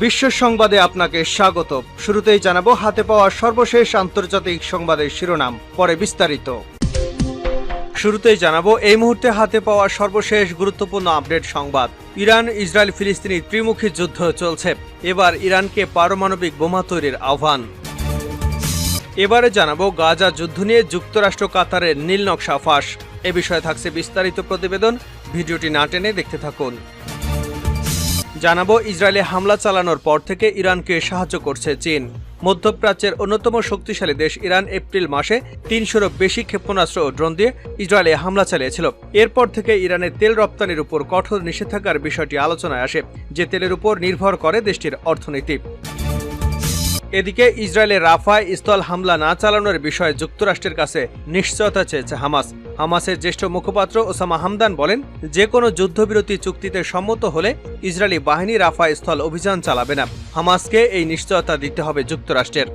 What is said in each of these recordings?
বিশ্ব সংবাদে আপনাকে স্বাগত। শুরুতেই জানাবো হাতে পাওয়া সর্বশেষ আন্তর্জাতিক সংবাদের শিরোনাম, পরে বিস্তারিত। শুরুতেই জানাবো এই মুহূর্তে হাতে পাওয়া সর্বশেষ গুরুত্বপূর্ণ আপডেট সংবাদ। ইরান ইসরায়েল ফিলিস্তিনি ত্রিমুখী যুদ্ধ চলছে। এবার ইরানকে পারমাণবিক বোমা তৈরির আহ্বান। এবারে জানাবো গাজা যুদ্ধ নিয়ে যুক্তরাষ্ট্র কাতারের নীল নকশা ফাঁস। এ বিষয়ে থাকছে বিস্তারিত প্রতিবেদন, ভিডিওটি না টেনে দেখতে থাকুন। জানাবো ইসরায়েলে হামলা চালানোর পর থেকে ইরানকে সাহায্য করছে চীন। মধ্যপ্রাচ্যের অন্যতম শক্তিশালী দেশ ইরান এপ্রিল মাসে ৩০০-রও বেশি ক্ষেপণাস্ত্র ও ড্রোন দিয়ে ইসরায়েলে হামলা চালিয়েছিল। এরপর থেকে ইরানের তেল রপ্তানির উপর কঠোর নিষেধাজ্ঞার বিষয়টি আলোচনায় আসে, যে তেলের উপর নির্ভর করে দেশটির অর্থনীতি। এদিকে ইসরায়েলের রাফায় স্থল হামলা না চালানোর বিষয়ে যুক্তরাষ্ট্রের কাছে নিশ্চয়তা চেয়েছে হামাস। হামাসের জ্যেষ্ঠ মুখপাত্র ওসামা হামদান বলেন, যে কোনো যুদ্ধবিরতি চুক্তিতে সম্মত হলে ইসরায়েলি বাহিনী রাফায় স্থল অভিযান চালাবে না। হামাসকে এই নিশ্চয়তা দিতে হবে যুক্তরাষ্ট্রের।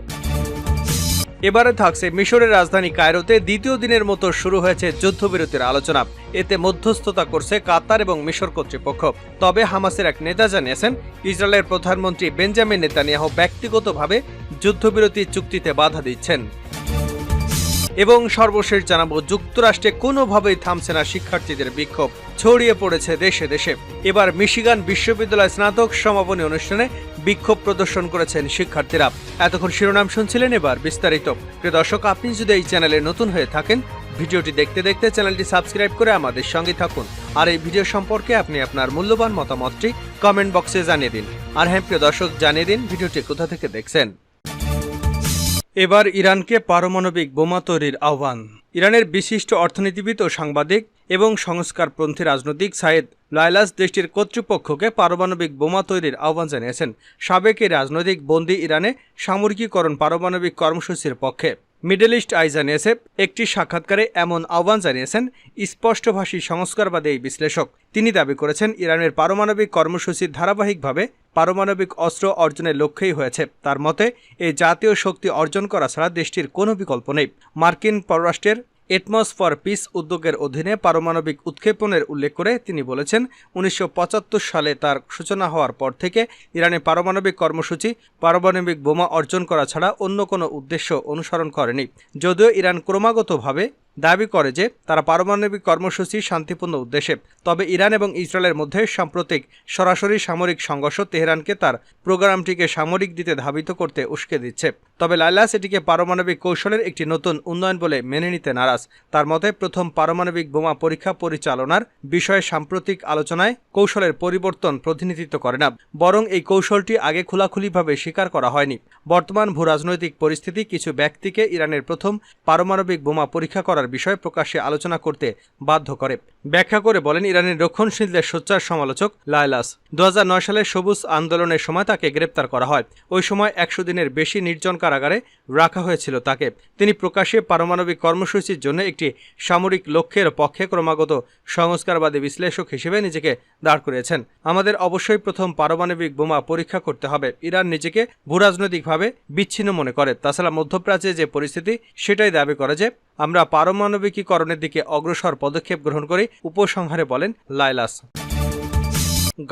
এবারে থাকছে মিশরের রাজধানী কায়রোতে দ্বিতীয় দিনের মতো শুরু হয়েছে যুদ্ধবিরতির আলোচনা। এতে মধ্যস্থতা করছে কাতার এবং মিশর কর্তৃপক্ষ। তবে হামাসের এক নেতা জানিয়েছেন, ইসরায়েলের প্রধানমন্ত্রী বেঞ্জামিন নেতানিয়াহু ব্যক্তিগতভাবে যুদ্ধবিরতি চুক্তিতে বাধা দিচ্ছেন। এবং সর্বশেষ জানাবো যুক্তরাষ্ট্রে কোনোভাবেই থামছে না শিক্ষার্থীদের বিক্ষোভ, ছড়িয়ে পড়েছে দেশে দেশে। এবার মিশিগান বিশ্ববিদ্যালয় স্নাতক সমাপনী অনুষ্ঠানে বিক্ষোভ প্রদর্শন করেছেন শিক্ষার্থীরা। এতক্ষণ শিরোনাম শুনছিলেন, এবার বিস্তারিত। প্রিয় দর্শক, আপনি যদি এই চ্যানেলে নতুন হয়ে থাকেন, ভিডিওটি দেখতে দেখতে চ্যানেলটি সাবস্ক্রাইব করে আমাদের সঙ্গে থাকুন। আর এই ভিডিও সম্পর্কে আপনি আপনার মূল্যবান মতামতটি কমেন্ট বক্সে জানিয়ে দিন। আর হ্যাঁ প্রিয় দর্শক, জানিয়ে দিন ভিডিওটি কোথা থেকে দেখছেন। এবার ইরানকে পারমাণবিক বোমা তৈরির আহ্বান। ইরানের বিশিষ্ট অর্থনীতিবিদ ও সাংবাদিক এবং সংস্কারপন্থী রাজনৈতিক সাইদ লাইলাস দেশটির কর্তৃপক্ষকে পারমাণবিক বোমা তৈরির আহ্বান জানিয়েছেন। সাবেক এই রাজনৈতিক বন্দী ইরানে সামরিকীকরণ পারমাণবিক কর্মসূচির পক্ষে। মিডল ইস্ট আই জানিয়েছে, একটি সাক্ষাৎকারে এমন আহ্বান জানিয়েছেন স্পষ্টভাষী সংস্কারবাদী এই বিশ্লেষক। তিনি দাবি করেছেন, ইরানের পারমাণবিক কর্মসূচি ধারাবাহিকভাবে পারমাণবিক অস্ত্র অর্জনের লক্ষ্যেই হয়েছে। তার মতে, এই জাতীয় শক্তি অর্জন করা ছাড়া দেশটির কোনো বিকল্প নেই। মার্কিন পররাষ্ট্রের এটমস ফর পিস উদ্যোগের অধীনে পারমাণবিক উৎক্ষেপণের উল্লেখ করে তিনি বলেছেন, ১৯৭৫ সালে তার সূচনা হওয়ার পর থেকে ইরানের পারমাণবিক কর্মসূচি পারমাণবিক বোমা অর্জন করা ছাড়া অন্য কোনো উদ্দেশ্য অনুসরণ করেনি। যদিও ইরান ক্রমাগতভাবে দাবি করে যে তারা পারমাণবিক কর্মসূচি শান্তিপূর্ণ উদ্দেশ্যে, তবে ইরান এবং ইসরায়েলের মধ্যে সাম্প্রতিক সরাসরি সামরিক সংঘর্ষ তেহরানকে তার প্রোগ্রামটিকে সামরিক দিতে ধাবিত করতে উস্কে দিচ্ছে। তবে লাইলাস এটিকে পারমাণবিক কৌশলের একটি নতুন উন্নয়ন বলে মেনে নিতে নারাজ। তার মতে, প্রথম পারমাণবিক বোমা পরীক্ষা পরিচালনার বিষয়ে সাম্প্রতিক আলোচনায় কৌশলের পরিবর্তন প্রতিনিধিত্ব করে না, বরং এই কৌশলটি আগে খোলাখুলিভাবে স্বীকার করা হয়নি। বর্তমান ভূরাজনৈতিক পরিস্থিতি কিছু ব্যক্তিকে ইরানের প্রথম পারমাণবিক বোমা পরীক্ষা করার বিষয়ে প্রকাশ্যে আলোচনা করতে বাধ্য করে। ব্যাখ্যা করে বলেন ইরানের রক্ষণশীলদের সোচ্চার সমালোচক লাইলাস। ২০০৯ সালে সবুজ আন্দোলনের সময় তাকে গ্রেপ্তার করা হয়। ওই সময় ১০০ দিনের বেশি নির্জন কারাগারে রাখা হয়েছিল তাকে। তিনি প্রকাশ্যে পারমাণবিক কর্মসূচির জন্য একটি সামরিক লক্ষ্যের পক্ষে ক্রমাগত সংস্কারবাদী বিশ্লেষক হিসেবে নিজেকে দাঁড় করিয়েছেন। আমাদের অবশ্যই প্রথম পারমাণবিক বোমা পরীক্ষা করতে হবে। ইরান নিজেকে ভূরাজনৈতিকভাবে বিচ্ছিন্ন মনে করে। তাছাড়া মধ্যপ্রাচ্যে যে পরিস্থিতি, সেটাই দাবি করে যে আমরা পারমাণবিকীকরণের দিকে অগ্রসর পদক্ষেপ গ্রহণ করি, উপসংহারে বলেন লাইলাস।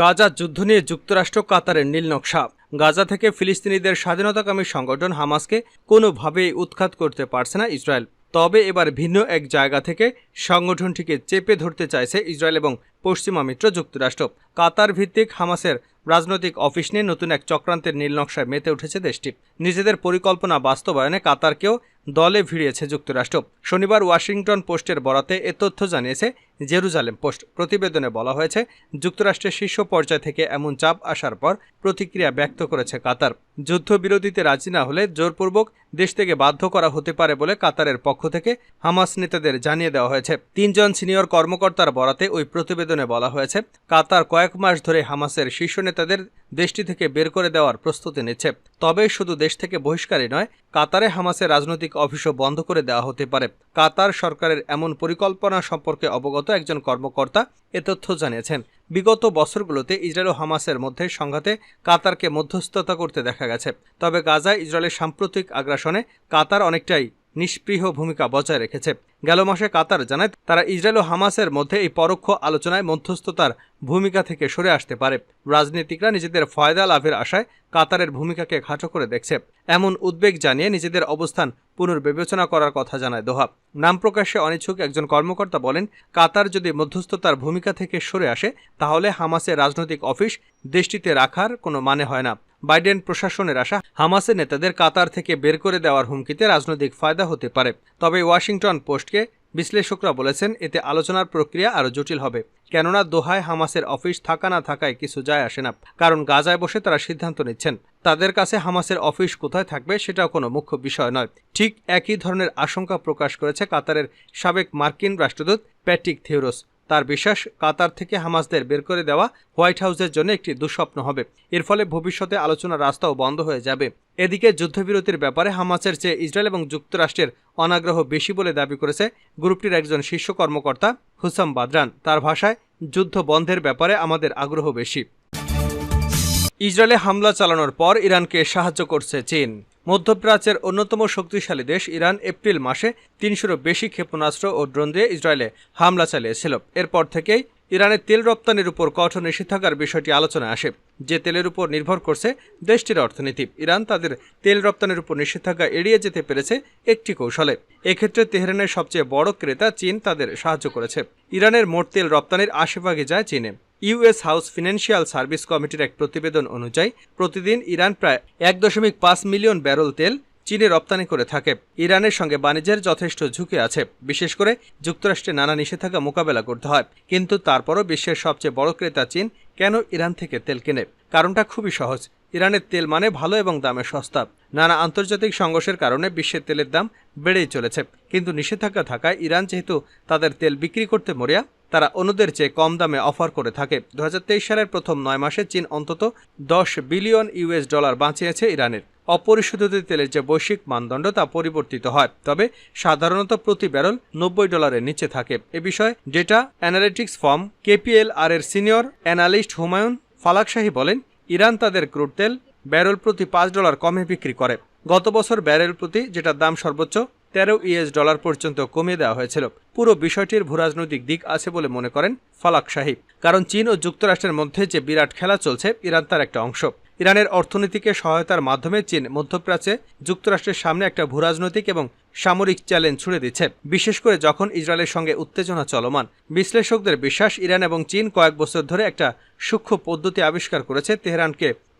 গাজা যুদ্ধ নিয়ে যুক্তরাষ্ট্র কাতারের নীল নকশা। গাজা থেকে ফিলিস্তিনিদের স্বাধীনতাকামী সংগঠন হামাসকে কোনোভাবেই উৎখাত করতে পারছে না ইসরায়েল। তবে এবার ভিন্ন এক জায়গা থেকে সংগঠনটিকে চেপে ধরতে চাইছে ইসরায়েল এবং পশ্চিমা মিত্র যুক্তরাষ্ট্র। কাতার ভিত্তিক হামাসের রাজনৈতিক অফিস নিয়ে নতুন এক চক্রান্তের নীল নকশায় মেতে উঠেছে দেশটি। নিজেদের পরিকল্পনা বাস্তবায়নে কাতারকেও দলে ভিড়িয়েছে যুক্তরাষ্ট্র। শনিবার ওয়াশিংটন পোস্টের বরাতে এ তথ্য জানিয়েছে জেরুজালেম পোস্ট। প্রতিবেদনে বলা হয়েছে, যুক্তরাষ্ট্রের শীর্ষ পর্যায় থেকে এমন চাপ আসার পর প্রতিক্রিয়া ব্যক্ত করেছে কাতার। যুদ্ধবিরতিতে রাজি না হলে জোরপূর্বক দেশ থেকে বাধ্য করা হতে পারে বলে কাতারের পক্ষ থেকে হামাস নেতাদের জানিয়ে দেওয়া হয়েছে। ৩ জন সিনিয়র কর্মকর্তার বরাতে ওই প্রতিবেদনে বলা হয়েছে, কাতার কয়েক মাস ধরে হামাসের শীর্ষ নেতাদের দেশটি থেকে বের করে দেওয়ার প্রস্তুতি নিচ্ছে। তবে শুধু দেশ থেকে বহিষ্কারই নয়, কাতারে হামাসের রাজনৈতিক অফিসও বন্ধ করে দেওয়া হতে পারে। কাতার সরকারের এমন পরিকল্পনা সম্পর্কে অবগত একজন কর্মকর্তা এ তথ্য জানিয়েছেন। বিগত বছরগুলোতে ইসরায়েল ও হামাসের মধ্যে সংঘাতে কাতারকে মধ্যস্থতা করতে দেখা গেছে। তবে গাজায় ইসরায়েলের সাম্প্রতিক আগ্রাসনে কাতার অনেকটাই নিষ্পৃহ ভূমিকা বজায় রেখেছে। গেল মাসে কাতার জানায় তারা ইসরায়েল ও হামাসের মধ্যে এই পরোক্ষ আলোচনায় মধ্যস্থতার ভূমিকা থেকে সরে আসতে পারে। রাজনীতিকরা নিজেদের ফায়দা লাভের আশায় কাতারের ভূমিকাকে খাটো করে দেখছে, এমন উদ্বেগ জানিয়ে নিজেদের অবস্থান পুনর্বিবেচনা করার কথা জানায় দোহা। নাম প্রকাশে অনিচ্ছুক একজন কর্মকর্তা বলেন, কাতার যদি মধ্যস্থতার ভূমিকা থেকে সরে আসে তাহলে হামাসের রাজনৈতিক অফিস দেশটিতে রাখার কোনো মানে হয় না। বাইডেন প্রশাসনের আশা হামাসের নেতাদের কাতার থেকে বের করে দেওয়ার হুমকিতে রাজনৈতিক ফায়দা হতে পারে। তবে ওয়াশিংটন পোস্টকে বিশ্লেষকরা বলেছেন এতে আলোচনার প্রক্রিয়া আরও জটিল হবে, কেননা দোহায় হামাসের অফিস থাকা না থাকায় কিছু যায় আসে না, কারণ গাজায় বসে তারা সিদ্ধান্ত নিচ্ছেন। তাদের কাছে হামাসের অফিস কোথায় থাকবে সেটাও কোনো মুখ্য বিষয় নয়। ঠিক একই ধরনের আশঙ্কা প্রকাশ করেছে কাতারের সাবেক মার্কিন রাষ্ট্রদূত প্যাট্রিক থিওরস। তার বিশ্বাস, কাতার থেকে হামাসদের বের করে দেওয়া হোয়াইট হাউসের জন্য একটি দুঃস্বপ্ন হবে। এর ফলে ভবিষ্যতে আলোচনার রাস্তাও বন্ধ হয়ে যাবে। এদিকে যুদ্ধবিরতির ব্যাপারে হামাসের চেয়ে ইসরায়েল এবং যুক্তরাষ্ট্রের অনাগ্রহ বেশি বলে দাবি করেছে গ্রুপটির একজন শীর্ষ কর্মকর্তা হুসাম বাদরান। তার ভাষায়, যুদ্ধ বন্ধের ব্যাপারে আমাদের আগ্রহ বেশি। ইসরায়েলে হামলা চালানোর পর ইরানকে সাহায্য করছে চীন। মধ্যপ্রাচ্যের অন্যতম শক্তিশালী দেশ ইরান এপ্রিল মাসে ৩০০-ও বেশি ক্ষেপণাস্ত্র ও ড্রোন দিয়ে ইসরায়েলে হামলা চালিয়েছিল। এরপর থেকেই ইরানের তেল রপ্তানির উপর কঠোর নিষেধাজ্ঞার বিষয়টি আলোচনায় আসে, যে তেলের উপর নির্ভর করছে দেশটির অর্থনীতি। ইরান তাদের তেল রপ্তানির উপর নিষেধাজ্ঞা এড়িয়ে যেতে পেরেছে একটি কৌশলে। এক্ষেত্রে তেহরানের সবচেয়ে বড় ক্রেতা চীন তাদের সাহায্য করেছে। ইরানের মোট তেল রপ্তানির ৮০% যায় চীনে। ইউএস হাউস ফিনান্সিয়াল সার্ভিস কমিটির এক প্রতিবেদন অনুযায়ী প্রতিদিন ইরান প্রায় ১.৫ মিলিয়ন ব্যারেল তেল চীনে রপ্তানি করে থাকে। ইরানের সঙ্গে বাণিজ্যের যথেষ্ট ঝুঁকি আছে, বিশেষ করে যুক্তরাষ্ট্রের নানা নিষেধাজ্ঞা মোকাবেলা করতে হয়। কিন্তু তারপরও বিশ্বের সবচেয়ে বড় ক্রেতা চীন কেন ইরান থেকে তেল কেনে? কারণটা খুবই সহজ। ইরানের তেল মানে ভালো এবং দামে সস্তা। নানা আন্তর্জাতিক সংঘর্ষের কারণে বিশ্বের তেলের দাম বেড়েই চলেছে, কিন্তু নিষেধাজ্ঞা থাকায় ইরান যেহেতু তাদের তেল বিক্রি করতে মরিয়া, তারা অন্যদের চেয়ে কম দামে অফার করে থাকে। ২০২৩ সালের প্রথম ৯ মাসে চীন অন্তত $10 বিলিয়ন বাঁচিয়েছে ইরানের। অপরিশোধিত তেলের যে বৈশ্বিক মানদণ্ড তা পরিবর্তিত হয়, তবে সাধারণত প্রতি ব্যারেল $90 নিচে থাকে। এ বিষয়ে ডেটা অ্যানালিটিক্স ফার্ম KPLR এর সিনিয়র অ্যানালিস্ট হুমায়ুন ফালাকশাহী বলেন, ইরান তাদের ক্রুড তেল ব্যারেল প্রতি $5 কমে বিক্রি করে। গত বছর ব্যারেল প্রতি যেটার দাম সর্বোচ্চ $13 পর্যন্ত কমিয়ে দেওয়া হয়েছিল। পুরো বিষয়টির ভূরাজনৈতিক দিক আছে বলে মনে করেন ফালাকশাহী, কারণ চীন ও যুক্তরাষ্ট্রের মধ্যে যে বিরাট খেলা চলছে, ইরান তার একটা অংশ। ইরানের অর্থনীতিকে সহায়তার মাধ্যমে চীন মধ্যপ্রাচ্যে যুক্তরাষ্ট্রের সামনে একটা ভূরাজনৈতিক এবং সামরিক চ্যালেঞ্জ ছুড়ে দিচ্ছে, বিশেষ করে যখন ইসরায়েলের সঙ্গে উত্তেজনা চলমান। বিশ্লেষকদের বিশ্বাস, ইরান এবং চীন কয়েক বছর ধরে একটা সূক্ষ্ম পদ্ধতি আবিষ্কার করেছে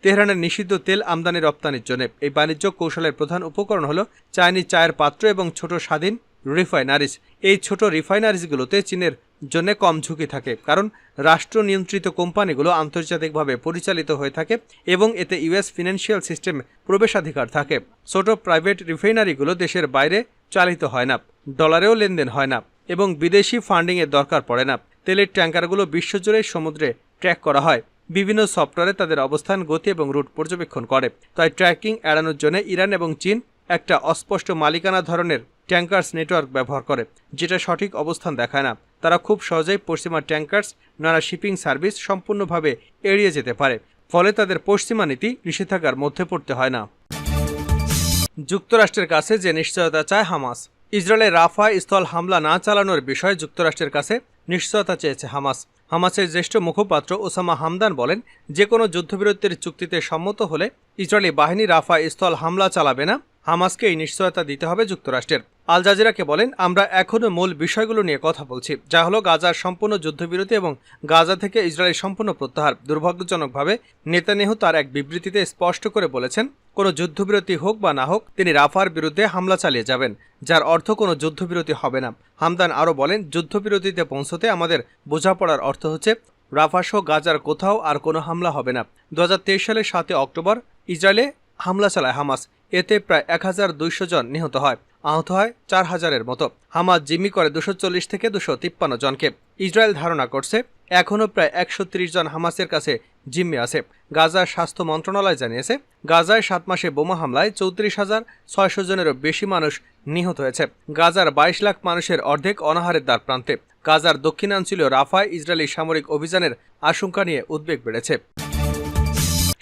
তেহরানের নিষিদ্ধ তেল আমদানি রপ্তানির জন্য। এই বাণিজ্য কৌশলের প্রধান উপকরণ হল চাইনিজ চায়ের পাত্র এবং ছোট স্বাধীন রিফাইনারিজ। এই ছোট রিফাইনারিজগুলোতে চীনের জন্য কম ঝুঁকি থাকে, কারণ রাষ্ট্র নিয়ন্ত্রিত কোম্পানিগুলো আন্তর্জাতিকভাবে পরিচালিত হয়ে থাকে এবং এতে ইউএস ফিনান্সিয়াল সিস্টেমে প্রবেশাধিকার থাকে। ছোট প্রাইভেট রিফাইনারিগুলো দেশের বাইরে চালিত হয় না, ডলারেও লেনদেন হয় না এবং বিদেশি ফান্ডিংয়ের দরকার পড়ে না। তেলের ট্যাঙ্কারগুলো বিশ্বজুড়ে সমুদ্রে ট্র্যাক করা হয়। বিভিন্ন সফটওয়্যারে তাদের অবস্থান, গতি এবং রুট পর্যবেক্ষণ করে। তাই ট্র্যাকিং এড়ানোর জন্য ইরান এবং চীন একটা অস্পষ্ট মালিকানা ধরনের ট্যাঙ্কার্স নেটওয়ার্ক ব্যবহার করে, যেটা সঠিক অবস্থান দেখায় না। তারা খুব সহজেই পশ্চিমা ট্যাঙ্কার্স, নানা শিপিং সার্ভিস সম্পূর্ণভাবে এড়িয়ে যেতে পারে, ফলে তাদের পশ্চিমা নীতি নিষেধাজ্ঞার মধ্যে পড়তে হয় না। যুক্তরাষ্ট্রের কাছে যে নিশ্চয়তা চায় হামাস। ইসরায়েলের রাফা স্থল হামলা না চালানোর বিষয়ে যুক্তরাষ্ট্রের কাছে নিশ্চয়তা চেয়েছে হামাস। হামাসের জ্যেষ্ঠ মুখপাত্র ওসামা হামদান বলেন, যে কোনো যুদ্ধবিরতির চুক্তিতে সম্মত হলে ইসরায়েলি বাহিনী রাফা স্থল হামলা চালাবে না। হামাসকে এই নিশ্চয়তা দিতে হবে যুক্তরাষ্ট্রের। আল জাজিরাকে বলেন, আমরা এখনও মূল বিষয়গুলো নিয়ে কথা বলছি, যা হলো গাজার সম্পূর্ণ যুদ্ধবিরতি এবং গাজা থেকে ইসরায়েলের সম্পূর্ণ প্রত্যাহার। দুর্ভাগ্যজনকভাবে নেতানিয়াহু তার এক বিবৃতিতে স্পষ্ট করে বলেছেন, কোনো যুদ্ধবিরতি হোক বা না হোক, তিনি রাফার বিরুদ্ধে হামলা চালিয়ে যাবেন, যার অর্থ কোনো যুদ্ধবিরতি হবে না। হামদান আরও বলেন, যুদ্ধবিরতিতে পৌঁছতে আমাদের বোঝাপড়ার অর্থ হচ্ছে রাফা সহ গাজার কোথাও আর কোনো হামলা হবে না। ২০২৩ সালের ৭ অক্টোবর ইসরায়েলে হামলা চালায় হামাস। এতে প্রায় ১,২০০ জন নিহত হয়, আহত হয় ৪,০০০-এর মতো। হামাস জিম্মি করে ২৪০ থেকে ২৫৩ জনকে। ইসরায়েল ধারণা করছে এখনও প্রায় ১৩০ জন হামাসের কাছে জিম্মি আছে। গাজার স্বাস্থ্য মন্ত্রণালয় জানিয়েছে, গাজায় ৭ মাসে বোমা হামলায় ৩৪,৬০০ জনেরও বেশি মানুষ নিহত হয়েছে। গাজার ২২ লাখ মানুষের অর্ধেক অনাহারের দ্বার প্রান্তে। গাজার দক্ষিণাঞ্চলীয় রাফায় ইসরায়েলি সামরিক অভিযানের আশঙ্কা নিয়ে উদ্বেগ বেড়েছে।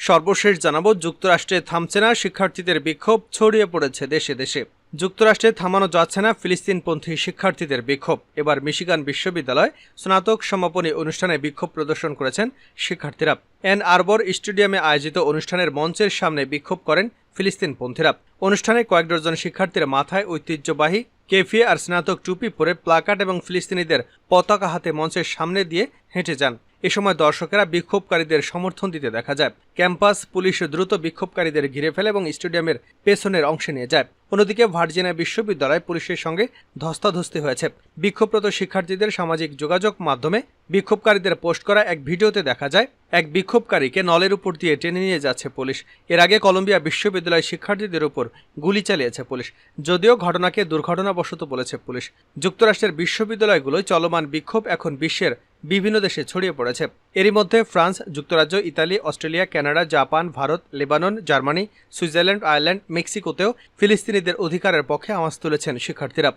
সর্বশেষ জানাবো, যুক্তরাষ্ট্রে থামছে না শিক্ষার্থীদের বিক্ষোভ, ছড়িয়ে পড়েছে দেশে দেশে। যুক্তরাষ্ট্রে থামানো যাচ্ছে না ফিলিস্তিনপন্থী শিক্ষার্থীদের বিক্ষোভ। এবার মিশিগান বিশ্ববিদ্যালয় স্নাতক সমাপনী অনুষ্ঠানে বিক্ষোভ প্রদর্শন করেছেন শিক্ষার্থীরা। অ্যান আরবর স্টেডিয়ামে আয়োজিত অনুষ্ঠানের মঞ্চের সামনে বিক্ষোভ করেন ফিলিস্তিনপন্থীরা। অনুষ্ঠানে কয়েক ডজন শিক্ষার্থীর মাথায় ঐতিহ্যবাহী কেফিয়ে আর স্নাতক টুপি পরে প্লাকার্ড এবং ফিলিস্তিনিদের পতাকা হাতে মঞ্চের সামনে দিয়ে হেঁটে যান। এ সময় দর্শকেরা বিক্ষোভকারীদের সমর্থন দিতে দেখা যায়। ক্যাম্পাস পুলিশ দ্রুত বিক্ষোভকারীদের ঘিরে ফেলে এবং স্টেডিয়ামের পেছনের অংশে নিয়ে যায়। অন্যদিকে ভার্জিনিয়া বিশ্ববিদ্যালয় পুলিশের সঙ্গে ধস্তাধস্তি হয়েছে। বিক্ষোভরত শিক্ষার্থীদের সামাজিক যোগাযোগ মাধ্যমে বিক্ষোভকারীদের পোস্ট করা এক ভিডিওতে দেখা যায় এক বিক্ষোভকারীকে নলের উপর দিয়ে টেনে নিয়ে যাচ্ছে পুলিশ। এর আগে কলম্বিয়া বিশ্ববিদ্যালয় শিক্ষার্থীদের উপর গুলি চালিয়েছে পুলিশ, যদিও ঘটনাকে দুর্ঘটনাবশত বলেছে পুলিশ। যুক্তরাষ্ট্রের বিশ্ববিদ্যালয়গুলোয় চলমান বিক্ষোভ এখন বিশ্বের বিভিন্ন দেশে ছড়িয়ে পড়েছে। এরই মধ্যে ফ্রান্স, যুক্তরাজ্য, Italy, Australia, Canada, Japan, Bharat, Lebanon, Germany, Switzerland, Ireland, মেক্সিকোতেও ফিলিস্তিনিদের অধিকারের পক্ষে আওয়াজ তুলেছেন শিক্ষার্থীরা।